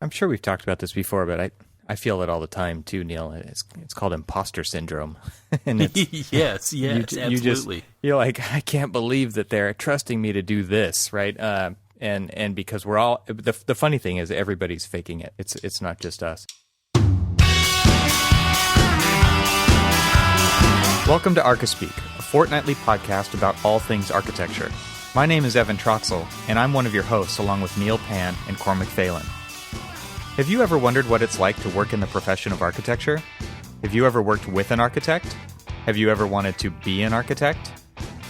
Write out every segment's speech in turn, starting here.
I'm sure we've talked about this before, but I feel it all the time too, Neil. It's called imposter syndrome. And it's, yes, absolutely. You're like, I can't believe that they're trusting me to do this, right? And because we're all, the funny thing is everybody's faking it. It's not just us. Welcome to ArchiSpeak, a fortnightly podcast about all things architecture. My name is Evan Troxel, and I'm one of your hosts along with Neil Pann and Cormac Phelan. Have you ever wondered what it's like to work in the profession of architecture? Have you ever worked with an architect? Have you ever wanted to be an architect?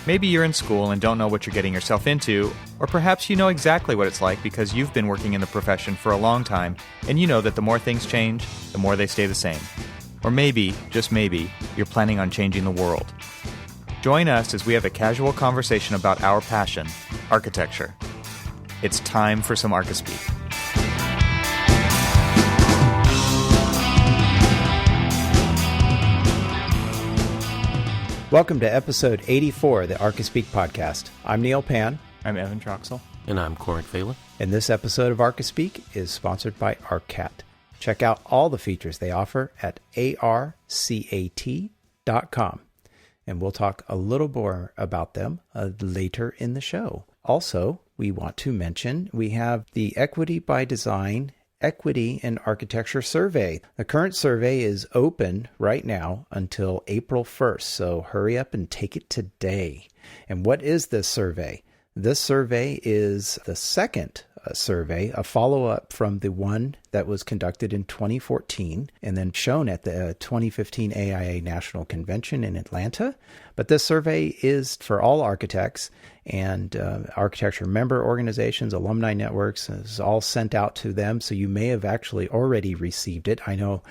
Maybe you're in school and don't know what you're getting yourself into, or perhaps you know exactly what it's like because you've been working in the profession for a long time, and you know that the more things change, the more they stay the same. Or maybe, just maybe, you're planning on changing the world. Join us as we have a casual conversation about our passion, architecture. It's time for some ArchiSpeak. Welcome to episode 84 of the ArchiSpeak podcast. I'm Neil Pann. I'm Evan Troxel. And I'm Cormac Phelan. And this episode of ArchiSpeak is sponsored by ArchCat. Check out all the features they offer at arcat.com. And we'll talk a little more about them later in the show. Also, we want to mention we have the Equity by Design Equity in Architecture Survey. The current survey is open right now until April 1st, so hurry up and take it today. And what is this survey? This survey is the second survey, a follow-up from the one that was conducted in 2014 and then shown at the 2015 AIA National Convention in Atlanta. But this survey is for all architects and architecture member organizations, alumni networks. It's all sent out to them, so you may have actually already received it. I know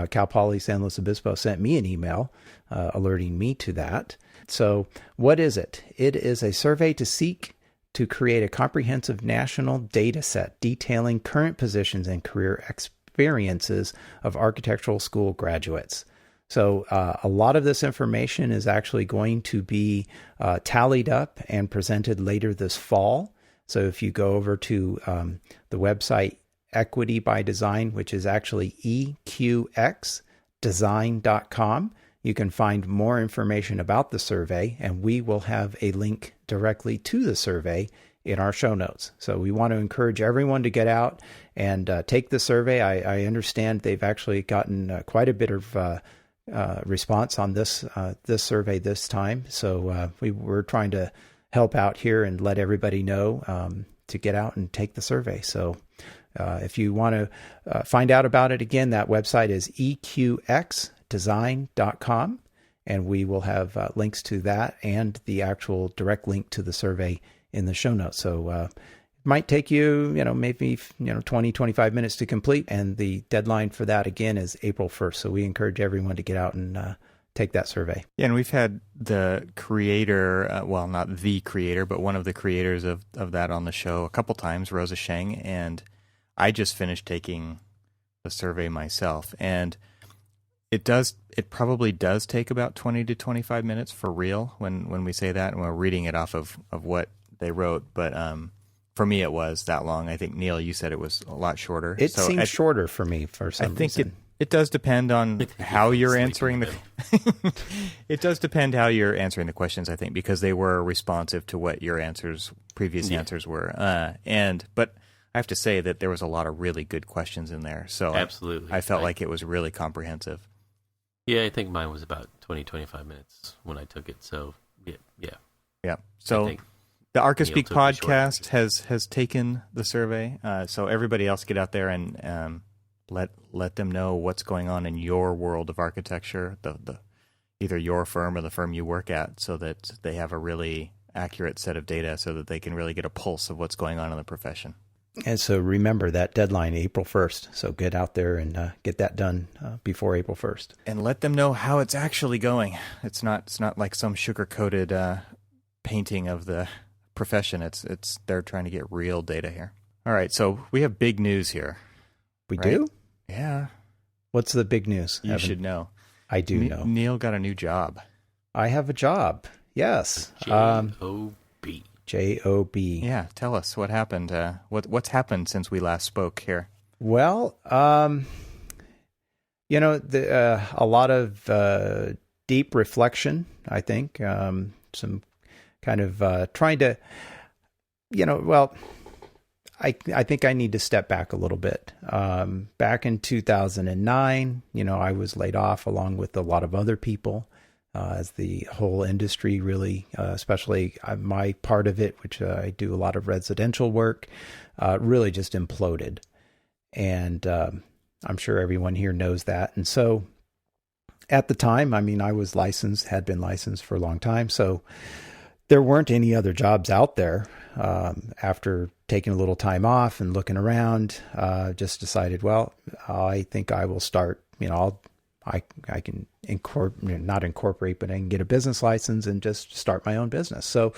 Cal Poly San Luis Obispo sent me an email alerting me to that. So what is it? It is a survey to seek to create a comprehensive national data set detailing current positions and career experiences of architectural school graduates. So a lot of this information is actually going to be tallied up and presented later this fall. So if you go over to the website Equity by Design, which is actually eqxdesign.com, you can find more information about the survey, and we will have a link directly to the survey in our show notes. So we want to encourage everyone to get out and take the survey. I understand they've actually gotten quite a bit of response on this survey this time. So we're trying to help out here and let everybody know to get out and take the survey. So if you want to find out about it, again, that website is eqxdesign.com, and we will have links to that and the actual direct link to the survey in the show notes. So it might take you, maybe 20, 25 minutes to complete, and the deadline for that again is April 1st. So we encourage everyone to get out and take that survey. Yeah, and we've had the creator, well, not the creator, but one of the creators of that on the show a couple times, Rosa Sheng, and I just finished taking the survey myself, and it probably does take about 20 to 25 minutes for real when we say that, and we're reading it off of what they wrote, but for me it was that long. I think, Neil, you said it was a lot shorter. It seems shorter for me for some reason. I think it does depend on how you're answering the it does depend how you're answering the questions, I think, because they were responsive to what your previous answers were. But I have to say that there was a lot of really good questions in there. So absolutely. I felt like it was really comprehensive. Yeah, I think mine was about 20, 25 minutes when I took it. So, yeah. So the ArchiSpeak podcast has taken the survey. So everybody else get out there and let them know what's going on in your world of architecture, the either your firm or the firm you work at, so that they have a really accurate set of data so that they can really get a pulse of what's going on in the profession. And so remember that deadline, April 1st. So get out there and get that done before April 1st. And let them know how it's actually going. It's not like some sugar-coated painting of the profession. It's they're trying to get real data here. All right, so we have big news here. We do? Yeah. What's the big news, You Evan? should know. I do know. Neil got a new job. I have a job. Yes. J-O-B. J-O-B. Yeah, tell us what happened. What's happened since we last spoke here? Well, a lot of deep reflection, I think, some kind of trying to, I think I need to step back a little bit. Back in 2009, I was laid off along with a lot of other people, as the whole industry really, especially my part of it, which I do a lot of residential work, really just imploded. And I'm sure everyone here knows that. And so at the time, I was licensed, had been licensed for a long time. So there weren't any other jobs out there. After taking a little time off and looking around, just decided, well, I think I will start, I can not incorporate, but I can get a business license and just start my own business. So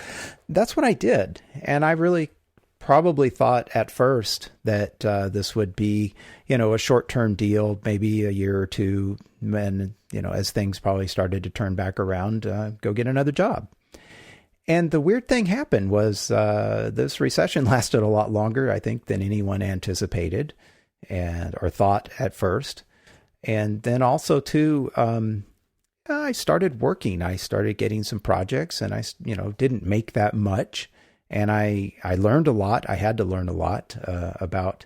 that's what I did. And I really probably thought at first that this would be, a short-term deal, maybe a year or two. And, as things probably started to turn back around, go get another job. And the weird thing happened was this recession lasted a lot longer, I think, than anyone anticipated or thought at first. And then also, too, I started working. I started getting some projects, and I, didn't make that much. And I learned a lot. I had to learn a lot about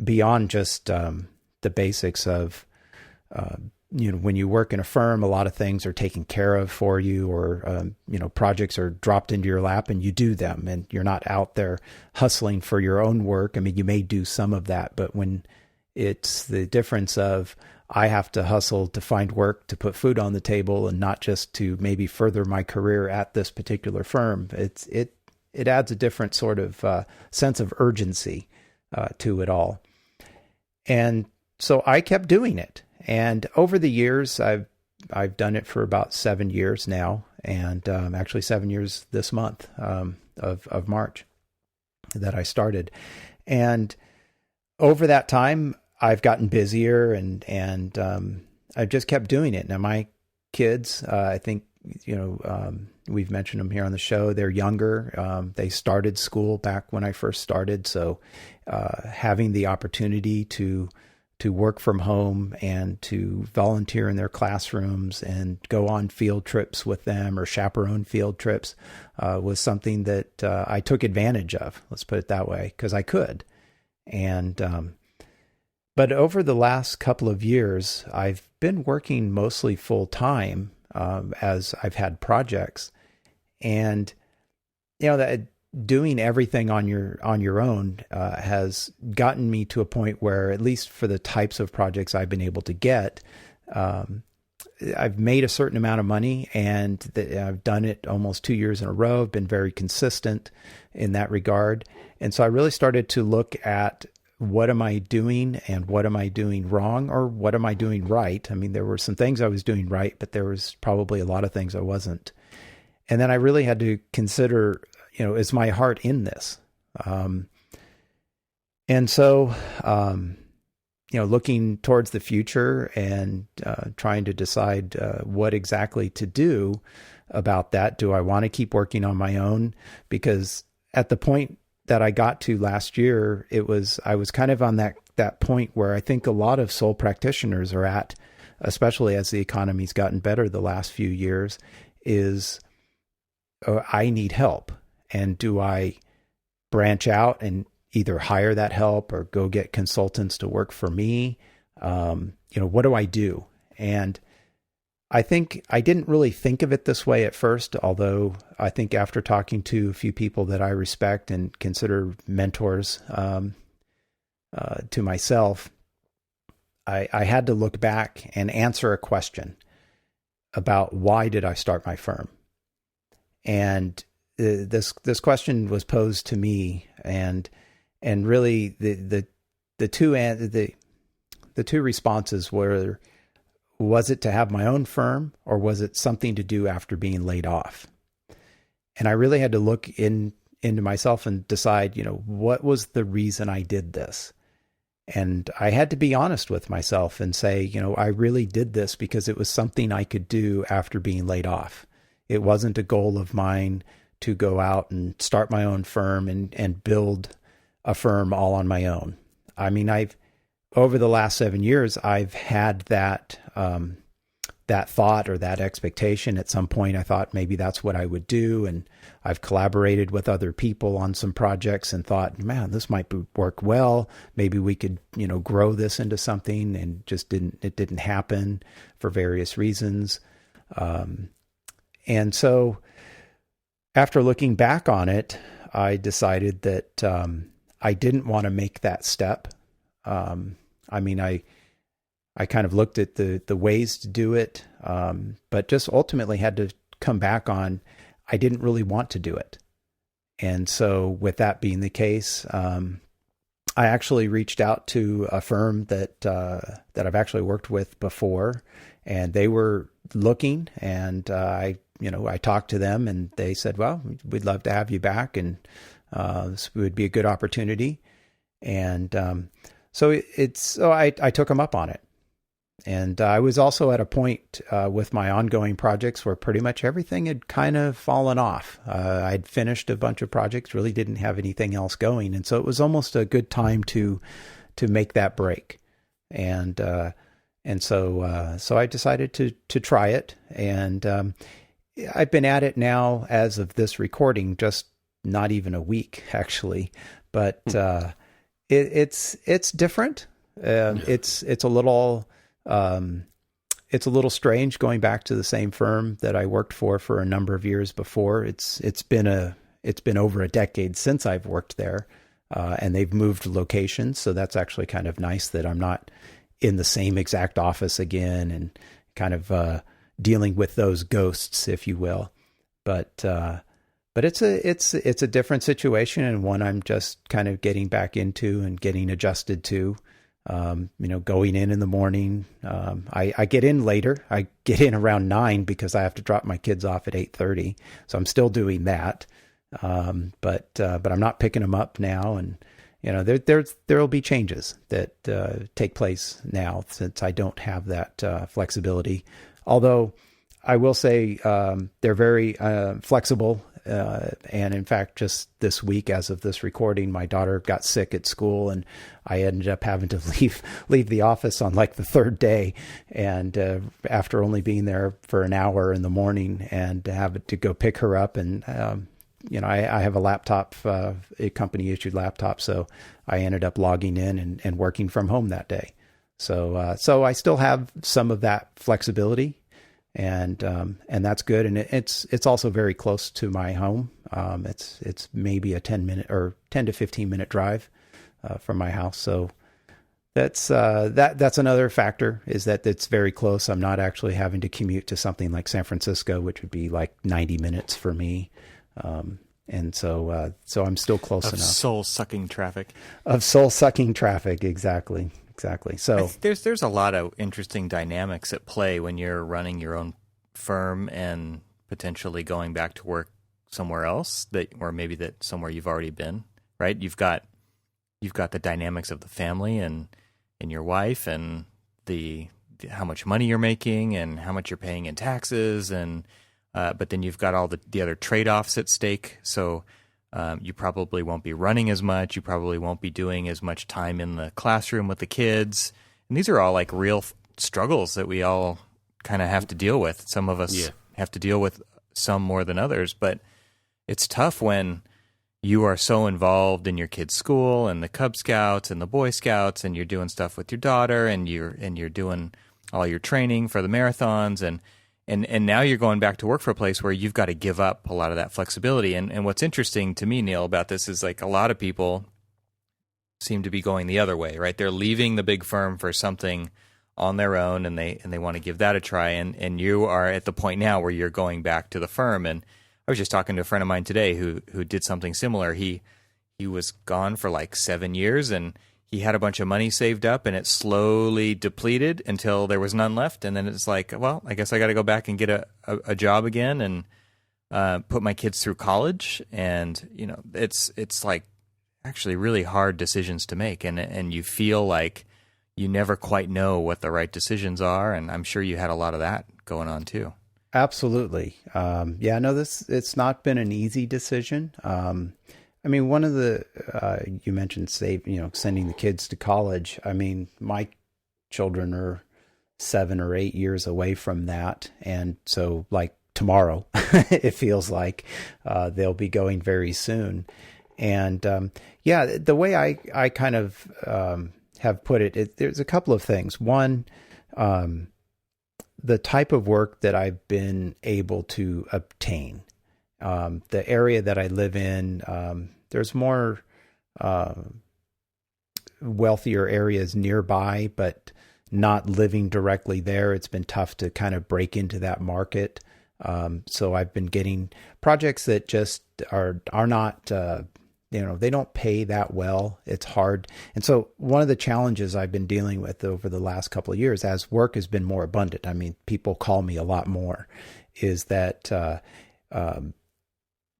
beyond just the basics of, when you work in a firm, a lot of things are taken care of for you, or, projects are dropped into your lap and you do them, and you're not out there hustling for your own work. You may do some of that, but when it's the difference of, I have to hustle to find work to put food on the table and not just to maybe further my career at this particular firm, it adds a different sort of sense of urgency to it all. And so I kept doing it. And over the years, I've done it for about 7 years now, and actually 7 years this month of March that I started. And over that time, I've gotten busier, and I've just kept doing it. Now, my kids, I think, we've mentioned them here on the show. They're younger. They started school back when I first started. So having the opportunity to work from home and to volunteer in their classrooms and go on field trips with them or chaperone field trips was something that I took advantage of. Let's put it that way, because I could. And but over the last couple of years, I've been working mostly full time as I've had projects, and that doing everything on your own has gotten me to a point where, at least for the types of projects I've been able to get, I've made a certain amount of money, and I've done it almost 2 years in a row. I've been very consistent in that regard, and so I really started to look at, what am I doing and what am I doing wrong, or what am I doing right? There were some things I was doing right, but there was probably a lot of things I wasn't. And then I really had to consider, is my heart in this? And so, looking towards the future and trying to decide what exactly to do about that. Do I want to keep working on my own? Because at the point that I got to last year, I was kind of on that point where I think a lot of sole practitioners are at, especially as the economy's gotten better the last few years, is I need help. And do I branch out and either hire that help or go get consultants to work for me? What do I do? And I think I didn't really think of it this way at first, although I think after talking to a few people that I respect and consider mentors to myself, I had to look back and answer a question about, why did I start my firm? And this question was posed to me, and really the two responses were, was it to have my own firm, or was it something to do after being laid off? And I really had to look into myself and decide, what was the reason I did this? And I had to be honest with myself and say, I really did this because it was something I could do after being laid off. It wasn't a goal of mine to go out and start my own firm and build a firm all on my own. over the last 7 years, I've had that that thought or that expectation. At some point, I thought maybe that's what I would do, and I've collaborated with other people on some projects and thought, man, this might work well. Maybe we could, grow this into something, and it didn't happen for various reasons. And so after looking back on it, I decided that I didn't want to make that step. I kind of looked at the ways to do it, but just ultimately had to come back on, I didn't really want to do it. And so with that being the case, I actually reached out to a firm that I've actually worked with before, and they were looking, and I talked to them, and they said, well, we'd love to have you back, and this would be a good opportunity. And so I took them up on it. And I was also at a point with my ongoing projects where pretty much everything had kind of fallen off. I'd finished a bunch of projects, really didn't have anything else going. And so it was almost a good time to make that break. And so I decided to try it. And I've been at it now as of this recording, just not even a week, actually. But it's different. It's a little strange going back to the same firm that I worked for a number of years before. It's been over a decade since I've worked there, and they've moved locations. So that's actually kind of nice that I'm not in the same exact office again and kind of dealing with those ghosts, if you will. But it's a different situation, and one I'm just kind of getting back into and getting adjusted to. Going in the morning, I get in later. I get in around 9 because I have to drop my kids off at 8:30. So I'm still doing that. But I'm not picking them up now. And, there'll be changes that, take place now since I don't have that, flexibility. Although I will say, they're very, flexible. And in fact, just this week, as of this recording, my daughter got sick at school, and I ended up having to leave the office on like the third day. And after only being there for an hour in the morning, and have to go pick her up. And, I have a laptop, a company issued laptop. So I ended up logging in and working from home that day. So I still have some of that flexibility. And that's good. And it's also very close to my home. It's maybe a 10 to 15 minute drive, from my house. So that's another factor, is that it's very close. I'm not actually having to commute to something like San Francisco, which would be like 90 minutes for me. And so I'm still close enough. Soul-sucking traffic. Of soul-sucking traffic. Exactly. So there's a lot of interesting dynamics at play when you're running your own firm and potentially going back to work somewhere else, or maybe that somewhere you've already been, right? You've got the dynamics of the family and your wife, and the how much money you're making and how much you're paying in taxes, and but then you've got all the other trade-offs at stake. So you probably won't be running as much. You probably won't be doing as much time in the classroom with the kids. And these are all like real struggles that we all kind of have to deal with. Some of us have to deal with some more than others, but it's tough when you are so involved in your kids' school and the Cub Scouts and the Boy Scouts, and you're doing stuff with your daughter, and you're doing all your training for the marathons, and now you're going back to work for a place where you've got to give up a lot of that flexibility. And what's interesting to me, Neil, about this is like a lot of people seem to be going the other way, right? They're leaving the big firm for something on their own, and they want to give that a try. And you are at the point now where you're going back to the firm. And I was just talking to a friend of mine today who did something similar. He was gone for like 7 years, and he had a bunch of money saved up, and it slowly depleted until there was none left. And then it's like, well, I guess I got to go back and get a job again and put my kids through college. And, it's like actually really hard decisions to make. And you feel like you never quite know what the right decisions are. And I'm sure you had a lot of that going on too. Absolutely. It's not been an easy decision. I mean, one of the you mentioned sending the kids to college. I mean, my children are 7 or 8 years away from that, and so like tomorrow, it feels like they'll be going very soon. And yeah, the way I kind of have put it, there's a couple of things. One, the type of work that I've been able to obtain. The area that I live in, there's more wealthier areas nearby, but not living directly there, it's been tough to kind of break into that market. So I've been getting projects that just are not, they don't pay that well. It's hard. And so one of the challenges I've been dealing with over the last couple of years, as work has been more abundant, I mean, people call me a lot more, is that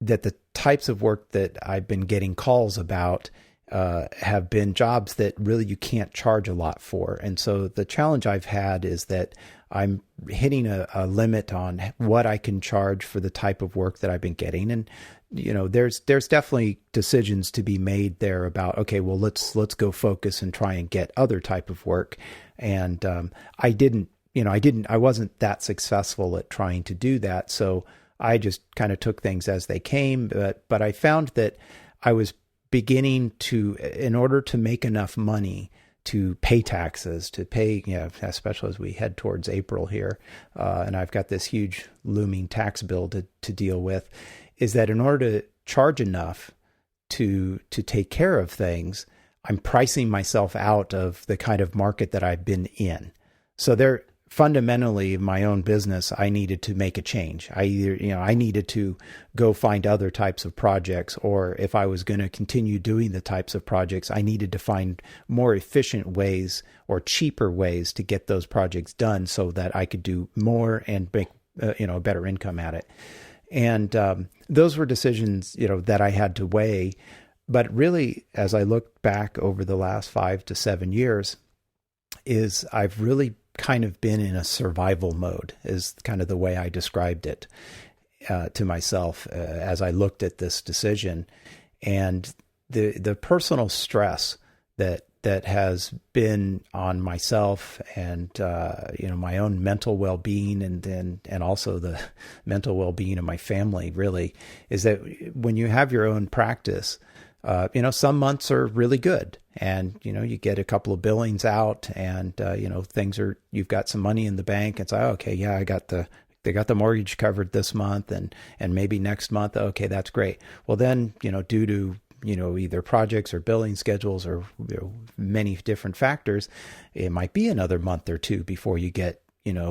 that the types of work that I've been getting calls about have been jobs that really you can't charge a lot for. And so the challenge I've had is that I'm hitting a limit on what I can charge for the type of work that I've been getting. And, there's definitely decisions to be made there about, okay, well, let's go focus and try and get other type of work. And I wasn't that successful at trying to do that. So I just kind of took things as they came. But I found that I was beginning to, in order to make enough money to pay taxes, to pay, especially as we head towards April here, and I've got this huge looming tax bill to deal with, is that in order to charge enough to take care of things, I'm pricing myself out of the kind of market that I've been in. So there, fundamentally, my own business, I needed to make a change. I needed to go find other types of projects, or if I was going to continue doing the types of projects, I needed to find more efficient ways or cheaper ways to get those projects done so that I could do more and make, a better income at it. And those were decisions, that I had to weigh. But really, as I look back over the last 5 to 7 years, is I've really kind of been in a survival mode, is kind of the way I described it to myself as I looked at this decision. And the personal stress that has been on myself and my own mental well-being and also the mental well-being of my family, really, is that when you have your own practice, some months are really good, and you get a couple of billings out, and you've got some money in the bank. It's like, okay, yeah, they got the mortgage covered this month, and maybe next month, okay, that's great. Well, then due to either projects or billing schedules or many different factors, it might be another month or two before you get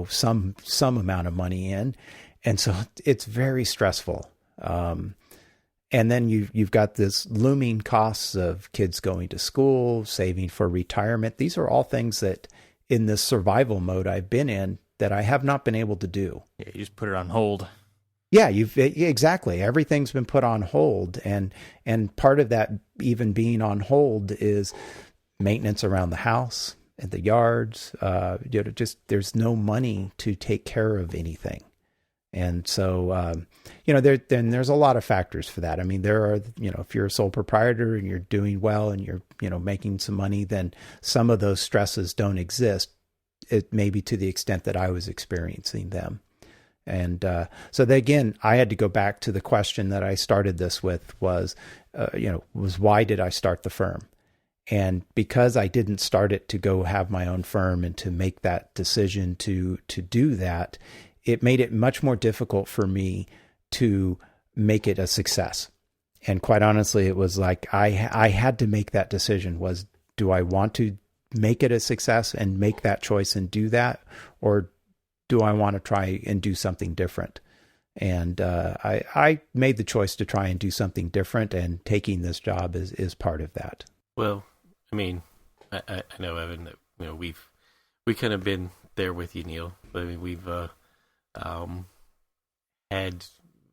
some amount of money in, and so it's very stressful. And then you've got this looming costs of kids going to school, saving for retirement. These are all things that in this survival mode I've been in that I have not been able to do. Yeah, you just put it on hold. Yeah, exactly. Everything's been put on hold. And part of that even being on hold is maintenance around the house and the yards. Just there's no money to take care of anything. And so, there's a lot of factors for that. I mean, there are, if you're a sole proprietor and you're doing well and you're, making some money, then some of those stresses don't exist. It may be to the extent that I was experiencing them. And so again, I had to go back to the question that I started this with was why did I start the firm? And because I didn't start it to go have my own firm and to make that decision to do that, it made it much more difficult for me to make it a success. And quite honestly, it was like I had to make that decision was, do I want to make it a success and make that choice and do that? Or do I want to try and do something different? And I made the choice to try and do something different, and taking this job is part of that. Well, I mean, I know, Evan, that we kind of been there with you, Neil. I mean, we've had,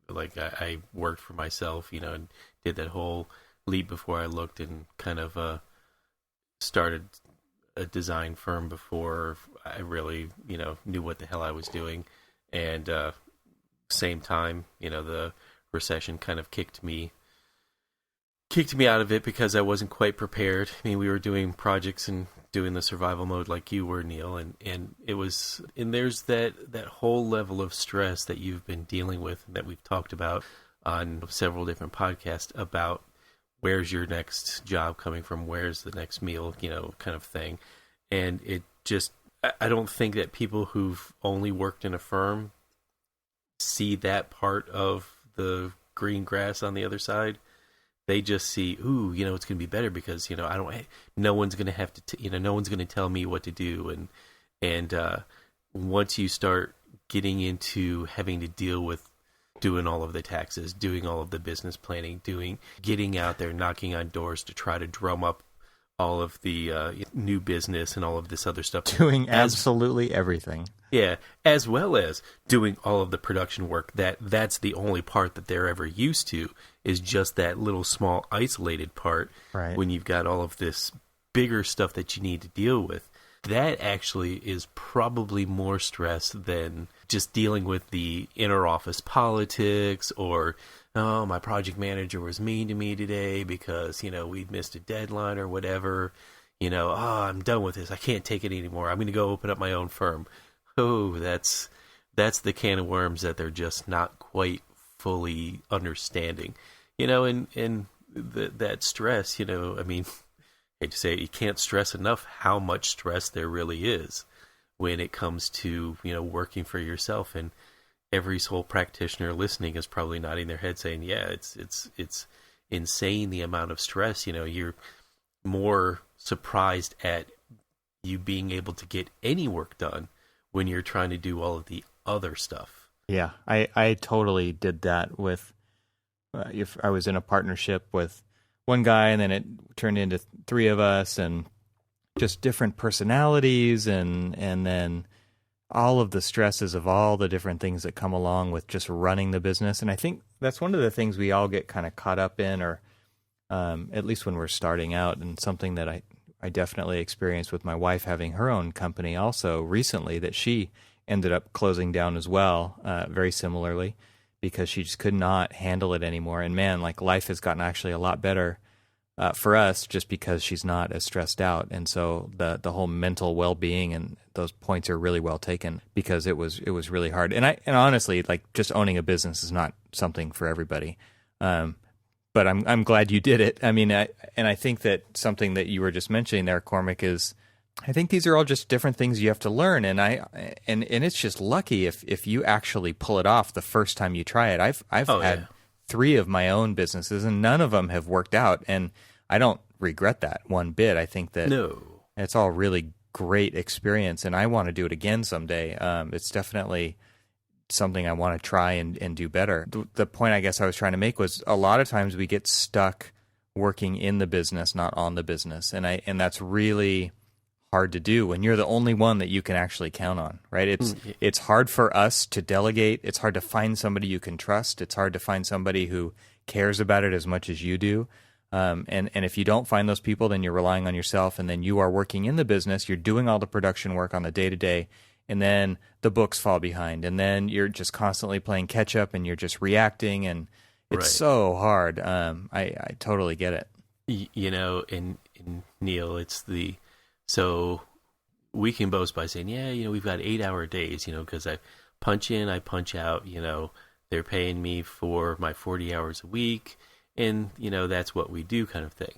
like, I worked for myself, and did that whole leap before I looked, and kind of started a design firm before I really, knew what the hell I was doing. And same time, the recession kind of kicked me kicked me out of it because I wasn't quite prepared. I mean, we were doing projects and doing the survival mode like you were, Neil, and it was, and there's that whole level of stress that you've been dealing with that we've talked about on several different podcasts about where's your next job coming from, where's the next meal, kind of thing. And it just, I don't think that people who've only worked in a firm see that part of the green grass on the other side. They just see, ooh, it's going to be better because, no one's going to have to, no one's going to tell me what to do. And once you start getting into having to deal with doing all of the taxes, doing all of the business planning, getting out there, knocking on doors to try to drum up all of the new business and all of this other stuff. Doing absolutely everything. Yeah, as well as doing all of the production work. That's the only part that they're ever used to, is just that little small isolated part. Right. When you've got all of this bigger stuff that you need to deal with. That actually is probably more stress than just dealing with the inner office politics or, oh, my project manager was mean to me today because, we'd missed a deadline or whatever. Oh, I'm done with this. I can't take it anymore. I'm going to go open up my own firm. Oh, that's the can of worms that they're just not quite fully understanding. And that stress, I mean, I hate to say it, you can't stress enough how much stress there really is when it comes to, working for yourself. And every sole practitioner listening is probably nodding their head saying, yeah, it's insane the amount of stress. You're more surprised at you being able to get any work done when you're trying to do all of the other stuff. Yeah, I totally did that with, if I was in a partnership with one guy, and then it turned into three of us, and just different personalities, and then all of the stresses of all the different things that come along with just running the business. And I think that's one of the things we all get kind of caught up in, or at least when we're starting out, and something that I definitely experienced with my wife having her own company also recently, that she ended up closing down as well, very similarly, because she just could not handle it anymore. And man, like, life has gotten actually a lot better for us just because she's not as stressed out. And so the whole mental well-being and those points are really well taken, because it was really hard. And honestly, like, just owning a business is not something for everybody. But I'm glad you did it. I mean, I think that something that you were just mentioning there, Cormac, is, I think these are all just different things you have to learn, and it's just lucky if you actually pull it off the first time you try it. I've had 3 of my own businesses, and none of them have worked out, and I don't regret that one bit. I think that it's all really great experience, and I want to do it again someday. It's definitely something I want to try and do better. The point I guess I was trying to make was, a lot of times we get stuck working in the business, not on the business, and that's really hard to do when you're the only one that you can actually count on, right? It's hard for us to delegate. It's hard to find somebody you can trust. It's hard to find somebody who cares about it as much as you do. And if you don't find those people, then you're relying on yourself, and then you are working in the business. You're doing all the production work on the day-to-day, and then the books fall behind, and then you're just constantly playing catch-up, and you're just reacting, and it's so hard. I totally get it. And Neil, so we can boast by saying, yeah, we've got 8-hour days, because I punch in, I punch out, they're paying me for my 40 hours a week, and, that's what we do, kind of thing.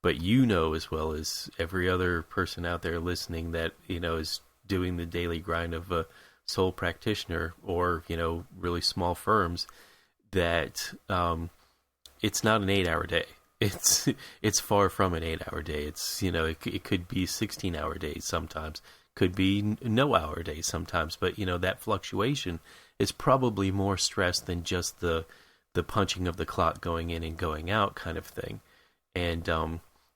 But as well as every other person out there listening that, is doing the daily grind of a sole practitioner or, really small firms, that it's not an 8-hour day. It's far from an 8-hour day. It's, it could be 16-hour days sometimes, could be no hour days sometimes, but that fluctuation is probably more stress than just the punching of the clock going in and going out kind of thing. And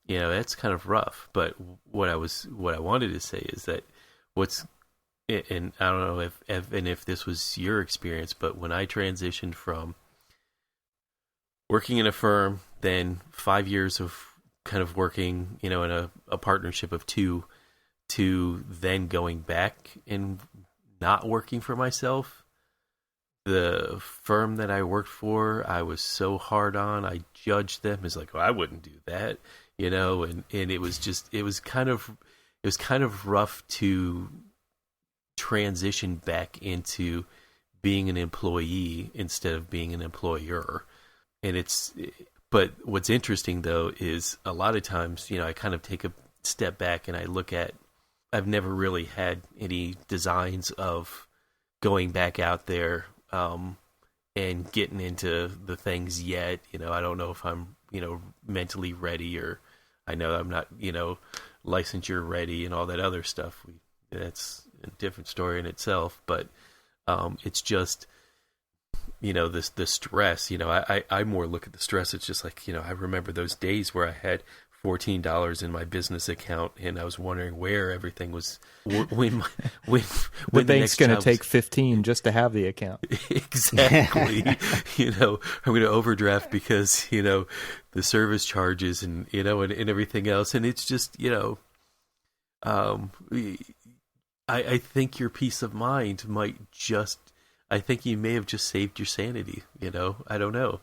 that's kind of rough. But what I wanted to say is that and I don't know if this was your experience, but when I transitioned from working in a firm, then 5 years of kind of working, in a partnership of 2, to then going back and not working for myself, the firm that I worked for, I was so hard on. I judged them as like, oh, I wouldn't do that, and it was kind of rough to transition back into being an employee instead of being an employer. But what's interesting though is a lot of times, I kind of take a step back and I look at, I've never really had any designs of going back out there and getting into the things yet. I don't know if I'm, mentally ready, or I know I'm not, licensure ready and all that other stuff. That's a different story in itself, but it's just, the stress, I more look at the stress. It's just like, I remember those days where I had $14 in my business account, and I was wondering where everything was. When the bank's going to take 15 just to have the account. Exactly. I'm going to overdraft because the service charges and and everything else, and it's just I think your peace of mind might just. I think you may have just saved your sanity. I don't know.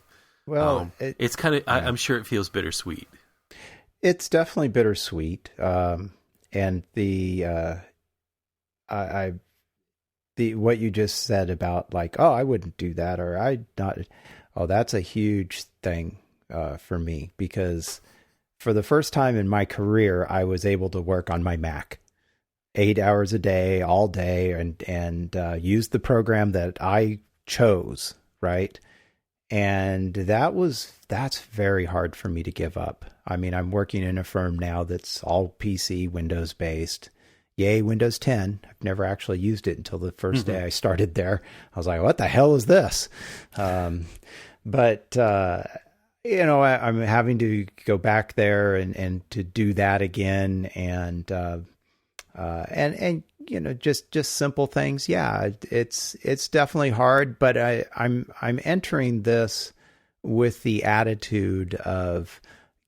Well, it's kind of. I'm sure it feels bittersweet. It's definitely bittersweet, and the what you just said about like, oh, I wouldn't do that, or I not. Oh, that's a huge thing for me, because for the first time in my career, I was able to work on my Mac 8 hours a day, all day, and use the program that I chose, right? And that's very hard for me to give up. I mean, I'm working in a firm now that's all PC, Windows based. Yay, Windows 10. I've never actually used it until the first day I started there. I was like, what the hell is this? But I'm having to go back there and to do that again. And just simple things. Yeah, it's definitely hard, but I'm entering this with the attitude of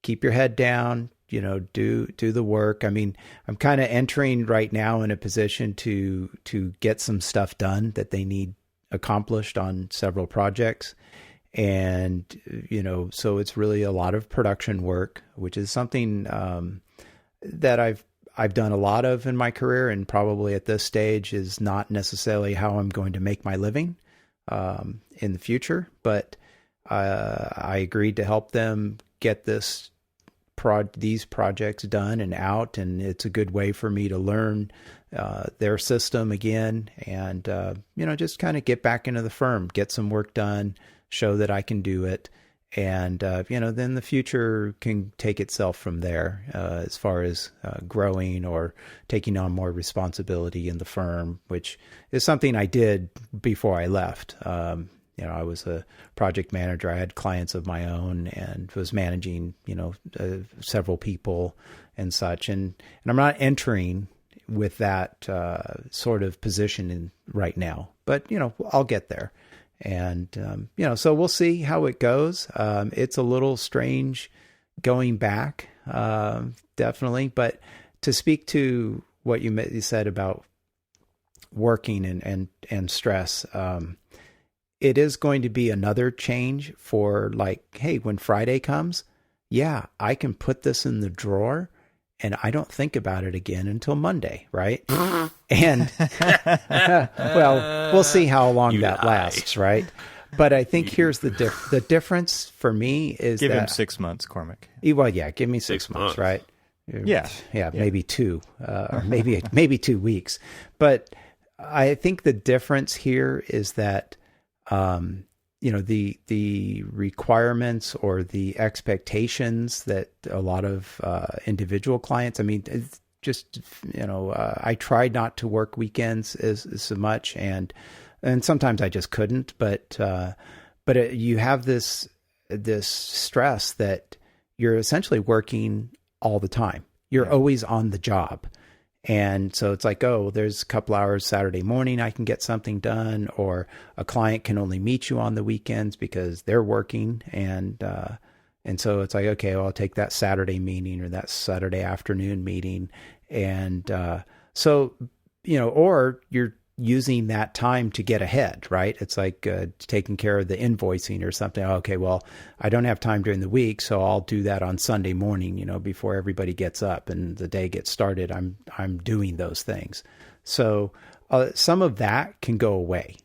keep your head down, do the work. I mean, I'm kind of entering right now in a position to get some stuff done that they need accomplished on several projects. And, so it's really a lot of production work, which is something that I've done a lot of in my career, and probably at this stage is not necessarily how I'm going to make my living in the future. But I agreed to help them get these projects done and out, and it's a good way for me to learn their system again, and just kind of get back into the firm, get some work done, show that I can do it. And, then the future can take itself from there as far as growing or taking on more responsibility in the firm, which is something I did before I left. I was a project manager. I had clients of my own and was managing, several people and such. And I'm not entering with that sort of position right now, but, I'll get there. And, so we'll see how it goes. It's a little strange going back, definitely. But to speak to what you said about working and stress, it is going to be another change for like, hey, when Friday comes, yeah, I can put this in the drawer and I don't think about it again until Monday, right? And well, we'll see how long that lasts, right? But I think here's the difference for me is give him 6 months, Cormac. Well, yeah, give me 6 months, right? Yeah, maybe 2, or maybe 2 weeks. But I think the difference here is that the requirements or the expectations that a lot of individual clients, I mean, it's just, I tried not to work weekends as much, and sometimes I just couldn't, but you have this stress that you're essentially working all the time. You're always on the job. And so it's like, oh, there's a couple hours Saturday morning I can get something done, or a client can only meet you on the weekends because they're working. And so it's like, okay, well, I'll take that Saturday meeting or that Saturday afternoon meeting. And so, or you're using that time to get ahead, right? It's like taking care of the invoicing or something. Okay, well, I don't have time during the week, so I'll do that on Sunday morning, before everybody gets up and the day gets started. I'm doing those things. So some of that can go away.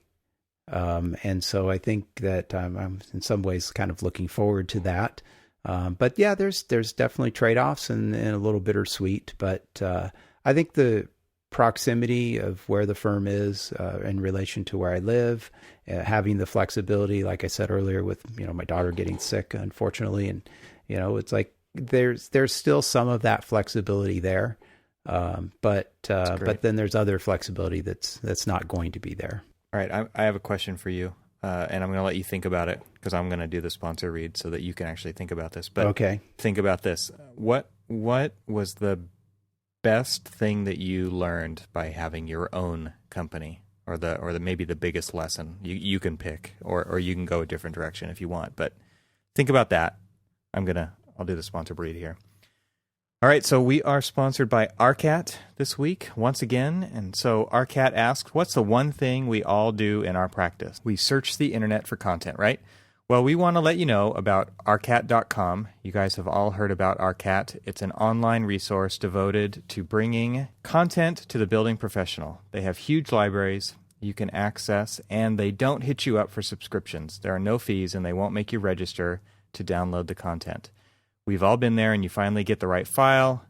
And so I think that I'm in some ways kind of looking forward to that. But yeah, there's definitely trade-offs and a little bittersweet. But I think the proximity of where the firm is in relation to where I live, having the flexibility, like I said earlier, with my daughter getting sick, unfortunately, and it's like there's still some of that flexibility there, but then there's other flexibility that's not going to be there. All right, I have a question for you, and I'm going to let you think about it because I'm going to do the sponsor read so that you can actually think about this. But okay, think about this: what was the best thing that you learned by having your own company, or maybe the biggest lesson you can pick, or you can go a different direction if you want, but think about that. I'll do the sponsor read here. All right, so we are sponsored by ARCAT this week once again, and so ARCAT asks, what's the one thing we all do in our practice? We search the internet for content, right? Well, we want to let you know about arcat.com. You guys have all heard about ARCAT. It's an online resource devoted to bringing content to the building professional. They have huge libraries you can access, and they don't hit you up for subscriptions. There are no fees, and they won't make you register to download the content. We've all been there, and you finally get the right file,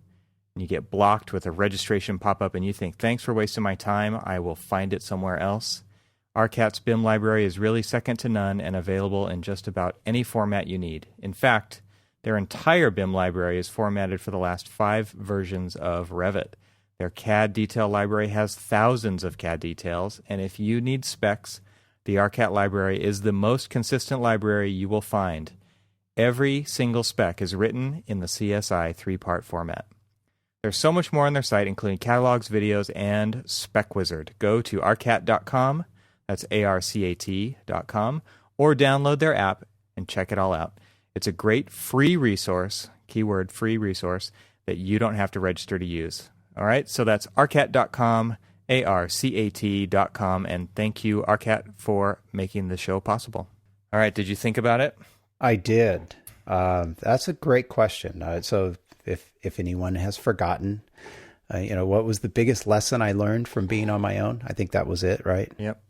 and you get blocked with a registration pop-up, and you think, thanks for wasting my time. I will find it somewhere else. ARCAT's BIM library is really second to none and available in just about any format you need. In fact, their entire BIM library is formatted for the last 5 versions of Revit. Their CAD detail library has thousands of CAD details, and if you need specs, the ARCAT library is the most consistent library you will find. Every single spec is written in the CSI 3-part format. There's so much more on their site, including catalogs, videos, and Spec Wizard. Go to arcat.com. That's arcat.com, or download their app and check it all out. It's a great free resource, keyword free resource, that you don't have to register to use. All right, so that's arcat.com, arcat.com, and thank you, ARCAT, for making the show possible. All right, did you think about it? I did. That's a great question. So if anyone has forgotten, what was the biggest lesson I learned from being on my own? I think that was it, right? Yep.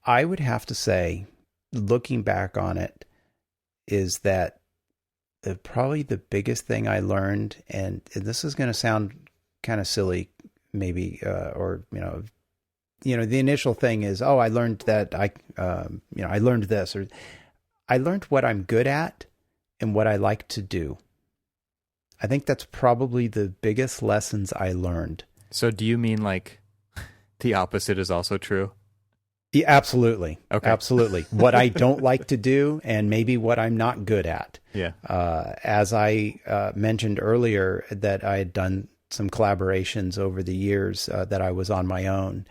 I would have to say, looking back on it, is that probably the biggest thing I learned, and this is going to sound kind of silly, maybe, the initial thing is, I learned that I learned this, or I learned what I'm good at and what I like to do. I think that's probably the biggest lessons I learned. So do you mean like the opposite is also true? Yeah, absolutely. Okay. Absolutely. What I don't like to do and maybe what I'm not good at. Yeah. As I mentioned earlier, that I had done some collaborations over the years that I was on my own.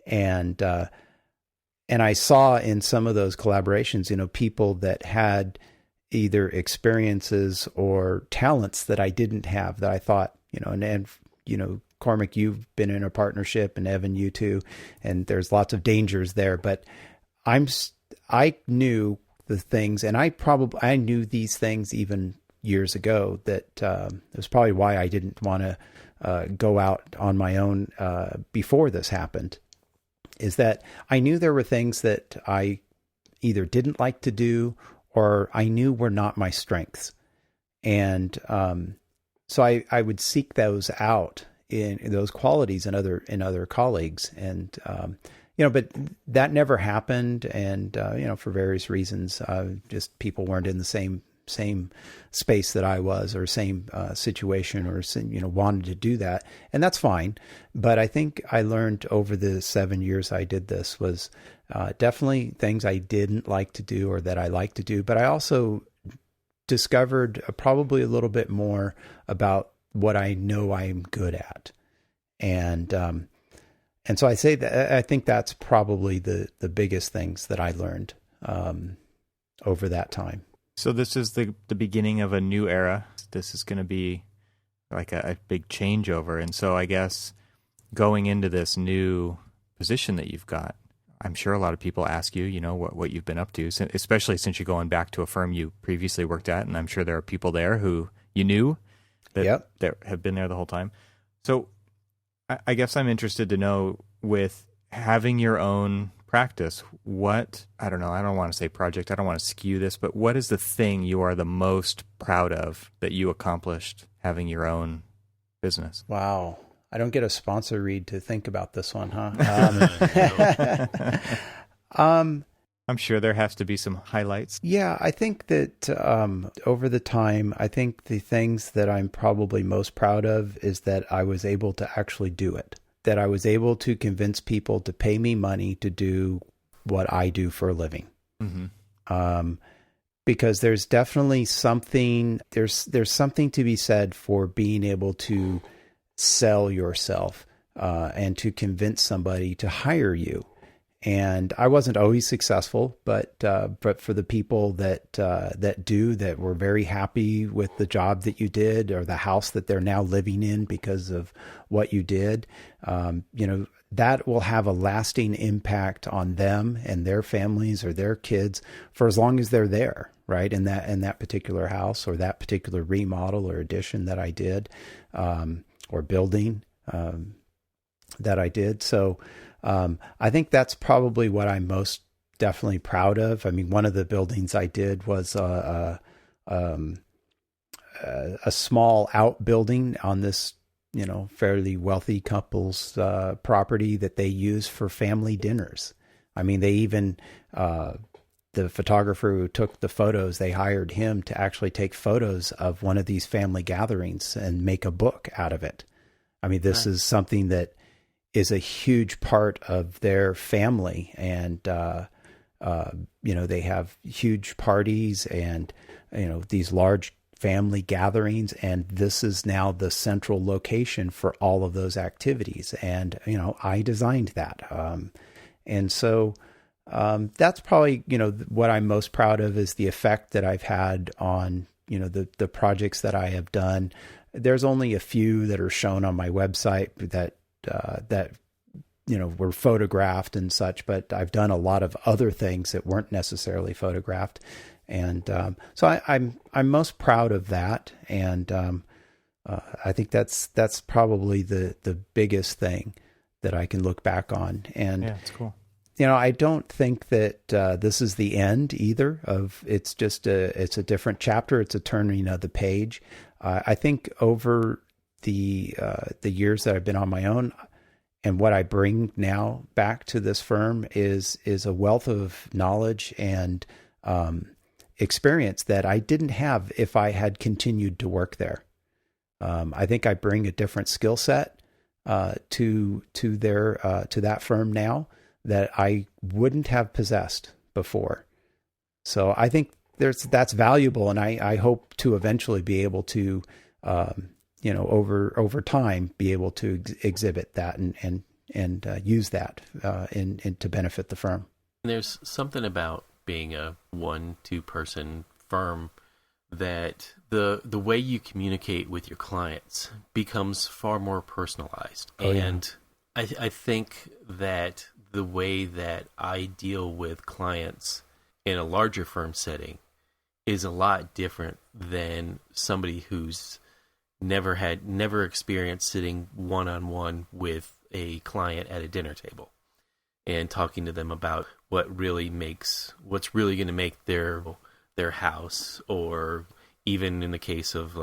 And I saw in some of those collaborations, people that had either experiences or talents that I didn't have, that I thought, Cormac, you've been in a partnership, and Evan, you too, and there's lots of dangers there. But I knew the things, and I knew these things even years ago. That it was probably why I didn't want to go out on my own before this happened. Is that I knew there were things that I either didn't like to do or I knew were not my strengths, and so I would seek those out in those qualities in other colleagues, and but that never happened, and for various reasons, just people weren't in the same space that I was, or same situation, or wanted to do that, and that's fine. But I think I learned over the 7 years I did this was definitely things I didn't like to do or that I like to do, but I also discovered probably a little bit more about what I know I'm good at. And so I say that I think that's probably the biggest things that I learned over that time. So this is the beginning of a new era. This is going to be like a big changeover. And so I guess going into this new position that you've got, I'm sure a lot of people ask you, what you've been up to, especially since you're going back to a firm you previously worked at, and I'm sure there are people there who you knew that have been there the whole time. So I guess I'm interested to know, with having your own practice, I don't want to say project, I don't want to skew this, but what is the thing you are the most proud of that you accomplished having your own business? Wow. I don't get a sponsor read to think about this one, huh? I'm sure there has to be some highlights. Yeah, I think that over the time, I think the things that I'm probably most proud of is that I was able to actually do it, that I was able to convince people to pay me money to do what I do for a living. Mm-hmm. Because there's definitely something, there's something to be said for being able to sell yourself and to convince somebody to hire you. And I wasn't always successful, but for the people that were very happy with the job that you did, or the house that they're now living in because of what you did, that will have a lasting impact on them and their families or their kids for as long as they're there, right? In that particular house, or that particular remodel or addition that I did, or building that I did. So I think that's probably what I'm most definitely proud of. I mean, one of the buildings I did was a small outbuilding on this, fairly wealthy couple's property that they use for family dinners. I mean, they even, the photographer who took the photos, they hired him to actually take photos of one of these family gatherings and make a book out of it. I mean, this is something that is a huge part of their family, and they have huge parties and these large family gatherings, and this is now the central location for all of those activities. And I designed that, and so that's probably what I'm most proud of, is the effect that I've had on the projects that I have done. There's only a few that are shown on my website that were photographed and such, but I've done a lot of other things that weren't necessarily photographed. And so I'm most proud of that. And I think that's probably the biggest thing that I can look back on. And yeah, it's cool. I don't think that this is the end either. It's just it's a different chapter. It's a turning of the page. I think over the years that I've been on my own, and what I bring now back to this firm is a wealth of knowledge and experience that I didn't have if I had continued to work there. I think I bring a different skill set to that firm now that I wouldn't have possessed before. So I think that's valuable, and I hope to eventually be able to over time be able to exhibit that and use that to benefit the firm. There's something about being a 1-2 person firm that the way you communicate with your clients becomes far more personalized. And I think that the way that I deal with clients in a larger firm setting is a lot different than somebody who's never experienced sitting one-on-one with a client at a dinner table and talking to them about what's really going to make their house, or even in the case of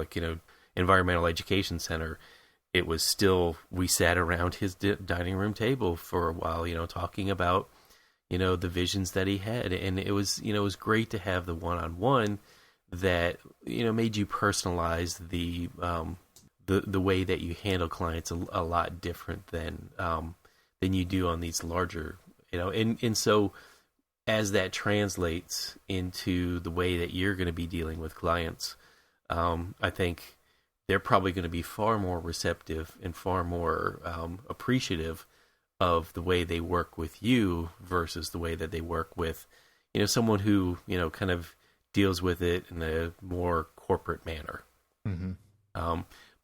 environmental education center, it was still, we sat around his dining room table for a while, talking about the visions that he had, and it was great to have the one-on-one that made you personalize the way that you handle clients a lot different than you do on these larger, and so as that translates into the way that you're going to be dealing with clients, I think they're probably going to be far more receptive and far more appreciative of the way they work with you versus the way that they work with someone who kind of deals with it in a more corporate manner. Mm-hmm.